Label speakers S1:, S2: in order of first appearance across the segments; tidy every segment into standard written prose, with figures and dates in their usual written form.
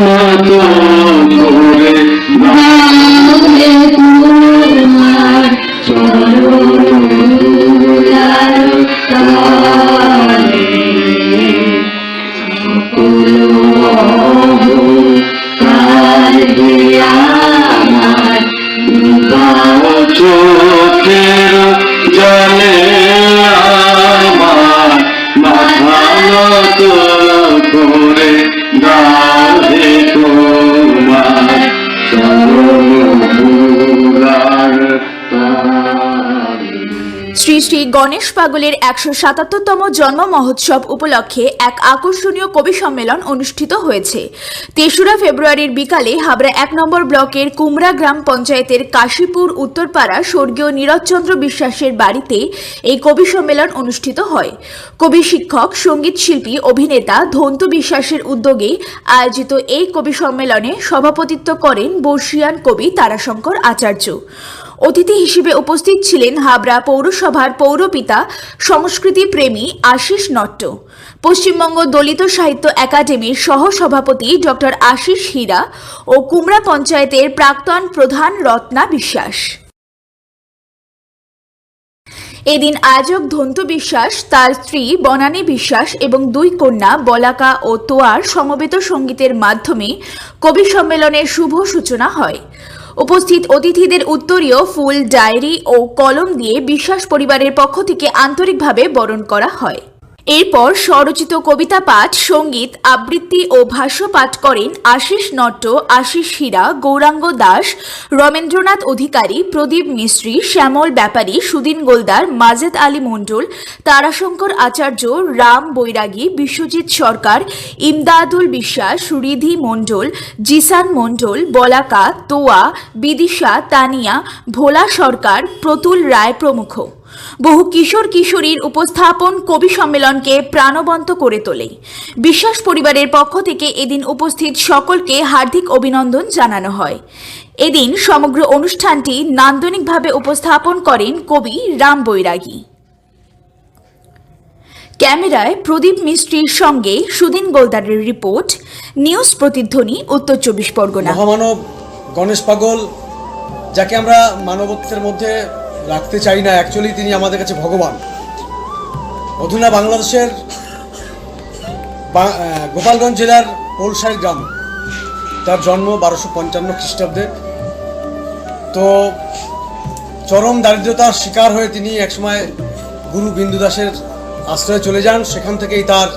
S1: মতো করে গাহে তোমার চরণার তলে চোখের জলে আমার মাথা নত করে গাহে তোমার চরণার তলে।
S2: শ্রী শ্রী গণেশ পাগলের ১৭৭তম জন্ম মহোৎসব উপলক্ষে এক আকর্ষণীয় কবি সম্মেলন অনুষ্ঠিত হয়েছে। ৩রা ফেব্রুয়ারির বিকালে হাবড়া ১ নম্বর ব্লকের কুমড়া গ্রাম পঞ্চায়েতের কাশীপুর উত্তরপাড়া স্বর্গীয় নীরজচন্দ্র বিশ্বাসের বাড়িতে এই কবি সম্মেলন অনুষ্ঠিত হয়। কবি শিক্ষক, সঙ্গীত শিল্পী, অভিনেতা ধন্তু বিশ্বাসের উদ্যোগে আয়োজিত এই কবি সম্মেলনে সভাপতিত্ব করেন বর্ষীয়ান কবি তারাশঙ্কর আচার্য। অতিথি হিসেবে উপস্থিত ছিলেন হাবড়া পৌরসভার পৌরপিতা সংস্কৃতি প্রেমী আশিস নট্ট, পশ্চিমবঙ্গ দলিত সাহিত্য একাডেমির সহ-সভাপতি ডক্টর আশিস হীরা ও কুমড়া পঞ্চায়েতের প্রাক্তন প্রধান রত্না বিশ্বাস। এদিন আয়োজক ধন্তু বিশ্বাস, তার স্ত্রী বনানী বিশ্বাস এবং 2 কন্যা বলাকা ও তোয়ার সমবেত সঙ্গীতের মাধ্যমে কবি সম্মেলনের শুভ সূচনা হয়। উপস্থিত অতিথিদের উত্তরীয় ফুল, ডায়েরি ও কলম দিয়ে বিশ্বাস পরিবারের পক্ষ থেকে আন্তরিকভাবে বরণ করা হয়। এরপর স্বরচিত কবিতা পাঠ, সঙ্গীত, আবৃত্তি ও ভাষ্য পাঠ করেন আশিস নট্ট, আশিস হীরা, গৌরাঙ্গ দাস, রমেন্দ্রনাথ অধিকারী, প্রদীপ মিস্ত্রি, শ্যামল ব্যাপারী, সুদিন গোলদার, মাজেদ আলী মণ্ডল, তারাশঙ্কর আচার্য, রাম বৈরাগী, বিশ্বজিৎ সরকার, ইমদাদুল বিশ্বাস, রিধি মণ্ডল, জিসান মণ্ডল, বলাকা, তোয়া, বিদিশা, তানিয়া, ভোলা সরকার, প্রতুল রায় প্রমুখ। বহু কিশোর কিশোরীর উপস্থাপন কবি সম্মেলনকে প্রাণবন্ত করে তোলে। বিশ্বাস পরিবারের পক্ষ থেকে এদিন উপস্থিত সকলকে হার্দিক অভিনন্দন জানানো হয়। এদিন সমগ্র অনুষ্ঠানটি নান্দনিকভাবে উপস্থাপন করেন কবি রাম বৈরাগী। ক্যামেরায় প্রদীপ মিস্ত্রির সঙ্গে সুদিন গোলদারের রিপোর্ট, নিউজ প্রতিধ্বনি, উত্তর 24 পরগনা।
S3: মহামানব গণেশ পাগল, যাকে আমরা মানবত্বের মধ্যে রাখতে চাই না, অ্যাকচুয়ালি তিনি আমাদের কাছে ভগবান। অধুনা বাংলাদেশের গোপালগঞ্জ জেলার পোলসাই গ্রাম, তার জন্ম 1255 খ্রিস্টাব্দে। তো চরম দারিদ্রতার শিকার হয়ে তিনি একসময় গুরু বিন্দু দাসের আশ্রয়ে চলে যান। সেখান থেকেই তার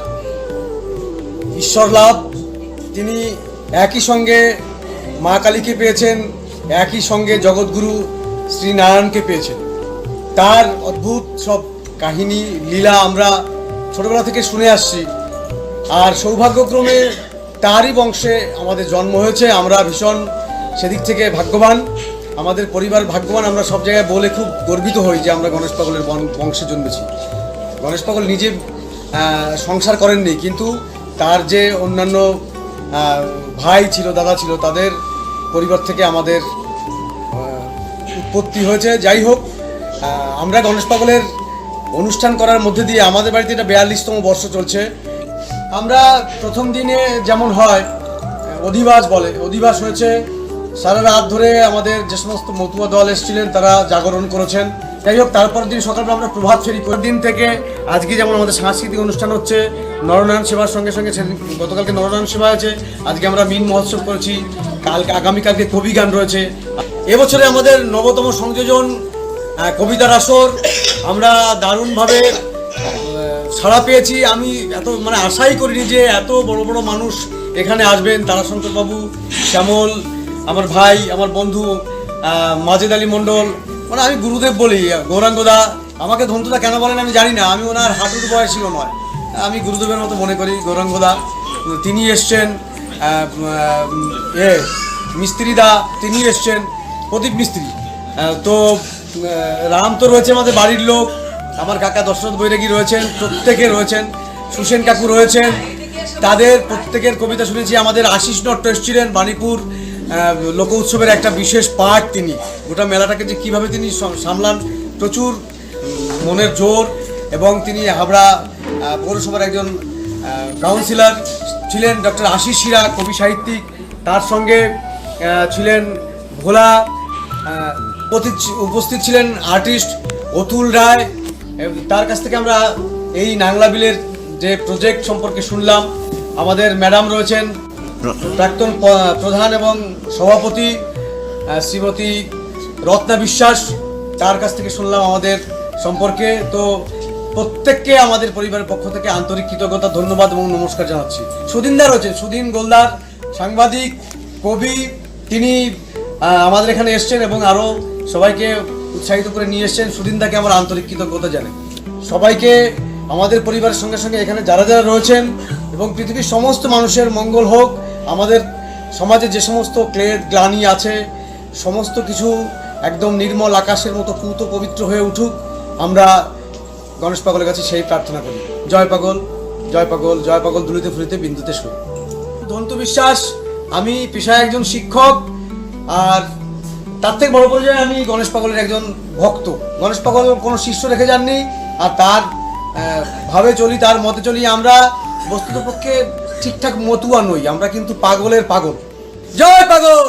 S3: ঈশ্বর লাভ। তিনি একই সঙ্গে মা কালীকে পেয়েছেন, একই সঙ্গে জগৎগুরু শ্রী নারায়ণকে পেয়েছেন। তার অদ্ভুত সব কাহিনী, লীলা আমরা ছোটবেলা থেকে শুনে আসছি। আর সৌভাগ্যক্রমে তারই বংশে আমাদের জন্ম হয়েছে। আমরা ভীষণ সেদিক থেকে ভাগ্যবান, আমাদের পরিবার ভাগ্যবান। আমরা সব জায়গায় বলে খুব গর্বিত হই যে আমরা গণেশ পাগলের বংশে জন্মেছি। গণেশ পাগল নিজে সংসার করেননি, কিন্তু তার যে অন্যান্য ভাই ছিল, দাদা ছিল, তাদের পরিবার থেকে আমাদের উৎপত্তি হয়েছে। যাই হোক, আমরা গণেশ পাগলের অনুষ্ঠান করার মধ্যে দিয়ে আমাদের বাড়িতে এটা 42তম বর্ষ চলছে। আমরা প্রথম দিনে যেমন হয় অধিবাস বলে, অধিবাস হয়েছে। সারা রাত ধরে আমাদের যে সমস্ত মতুয়া দল এসেছিলেন তারা জাগরণ করেছেন। যাই হোক, তারপর দিন সকালবেলা আমরা প্রভাত ফেরি করে দিন থেকে আজকে যেমন আমাদের সাংস্কৃতিক অনুষ্ঠান হচ্ছে, নরনারায়ণ সেবার সঙ্গে সঙ্গে গতকালকে নরনারায়ণ সেবা আছে, আজকে আমরা মিন মহোৎসব করেছি, আগামীকালকে কবি গান রয়েছে। এবছরে আমাদের 9তম সংযোজন কবিতার আসর। আমরা দারুণভাবে সাড়া পেয়েছি। আমি এত আশাই করিনি যে এত বড় বড় মানুষ এখানে আসবেন। তারাশঙ্কর বাবু, শ্যামল, আমার ভাই, আমার বন্ধু মাজেদ আলী মণ্ডল, আমি গুরুদেব বলি, গৌরাঙ্গদা। আমাকে ধন্তুদা কেন বলেন আমি জানি না, আমি ওনার হাঁটুর বয়সীও নয়, আমি গুরুদেবের মতো মনে করি গৌরাঙ্গদা। তিনি এসছেন, মিস্ত্রিদা তিনি এসছেন, প্রদীপ মিস্ত্রি। তো রাম তো রয়েছে আমাদের বাড়ির লোক, আমার কাকা দশরথ বৈরাগী রয়েছেন, প্রত্যেকে রয়েছেন, সুসেন কাকু রয়েছেন। তাদের প্রত্যেকের কবিতা শুনেছি। আমাদের আশিস নট্ট এসেছিলেন, বাণীপুর লোক উৎসবের একটা বিশেষ পার্ট। তিনি গোটা মেলাটাকে যে কীভাবে তিনি সামলান, প্রচুর মনের জোর, এবং তিনি হাবড়া পৌরসভার একজন কাউন্সিলর। ছিলেন ডক্টর আশিস শিরা, কবি সাহিত্যিক। তার সঙ্গে ছিলেন ভোলা, উপস্থিত ছিলেন আর্টিস্ট অতুল রায়। তার কাছ থেকে আমরা এই নাংলা বিলের যে প্রজেক্ট সম্পর্কে শুনলাম। আমাদের ম্যাডাম রয়েছেন প্রাক্তন প্রধান এবং সভাপতি শ্রীমতী রত্না বিশ্বাস, তার কাছ থেকে শুনলাম আমাদের সম্পর্কে। তো প্রত্যেককে আমাদের পরিবারের পক্ষ থেকে আন্তরিক কৃতজ্ঞতা, ধন্যবাদ এবং নমস্কার জানাচ্ছি। সুদিনদা রয়েছেন, সুদিন গোলদার, সাংবাদিক, কবি, তিনি আমাদের এখানে এসছেন এবং আরও সবাইকে উৎসাহিত করে নিয়ে এসছেন। সুদিনদাকে আমার আন্তরিক কৃতজ্ঞতা জানাই। সবাইকে, আমাদের পরিবারের সঙ্গে সঙ্গে এখানে যারা যারা রয়েছেন এবং পৃথিবীর সমস্ত মানুষের মঙ্গল হোক, আমাদের সমাজে যে সমস্ত ক্লেদ গ্লানি আছে সমস্ত কিছু একদম নির্মল আকাশের মতো পূত পবিত্র হয়ে উঠুক, আমরা গণেশ পাগলের কাছে সেই প্রার্থনা করি। জয় পাগল, জয় পাগল, জয় পাগল দুলিতে ফুলিতে বিন্দুতে সুর। ধন্তু বিশ্বাস, আমি পেশায় একজন শিক্ষক, আর তার থেকে বড় পর্যায়ে আমি গণেশ পাগলের একজন ভক্ত। গণেশ পাগল কোনো শিষ্য রেখে যাননি, আর তার ভাবে চলি, তার মতে চলি। আমরা বস্তুতপক্ষে ঠিকঠাক মতুয়া নই, আমরা কিন্তু পাগলের পাগল। জয় পাগল।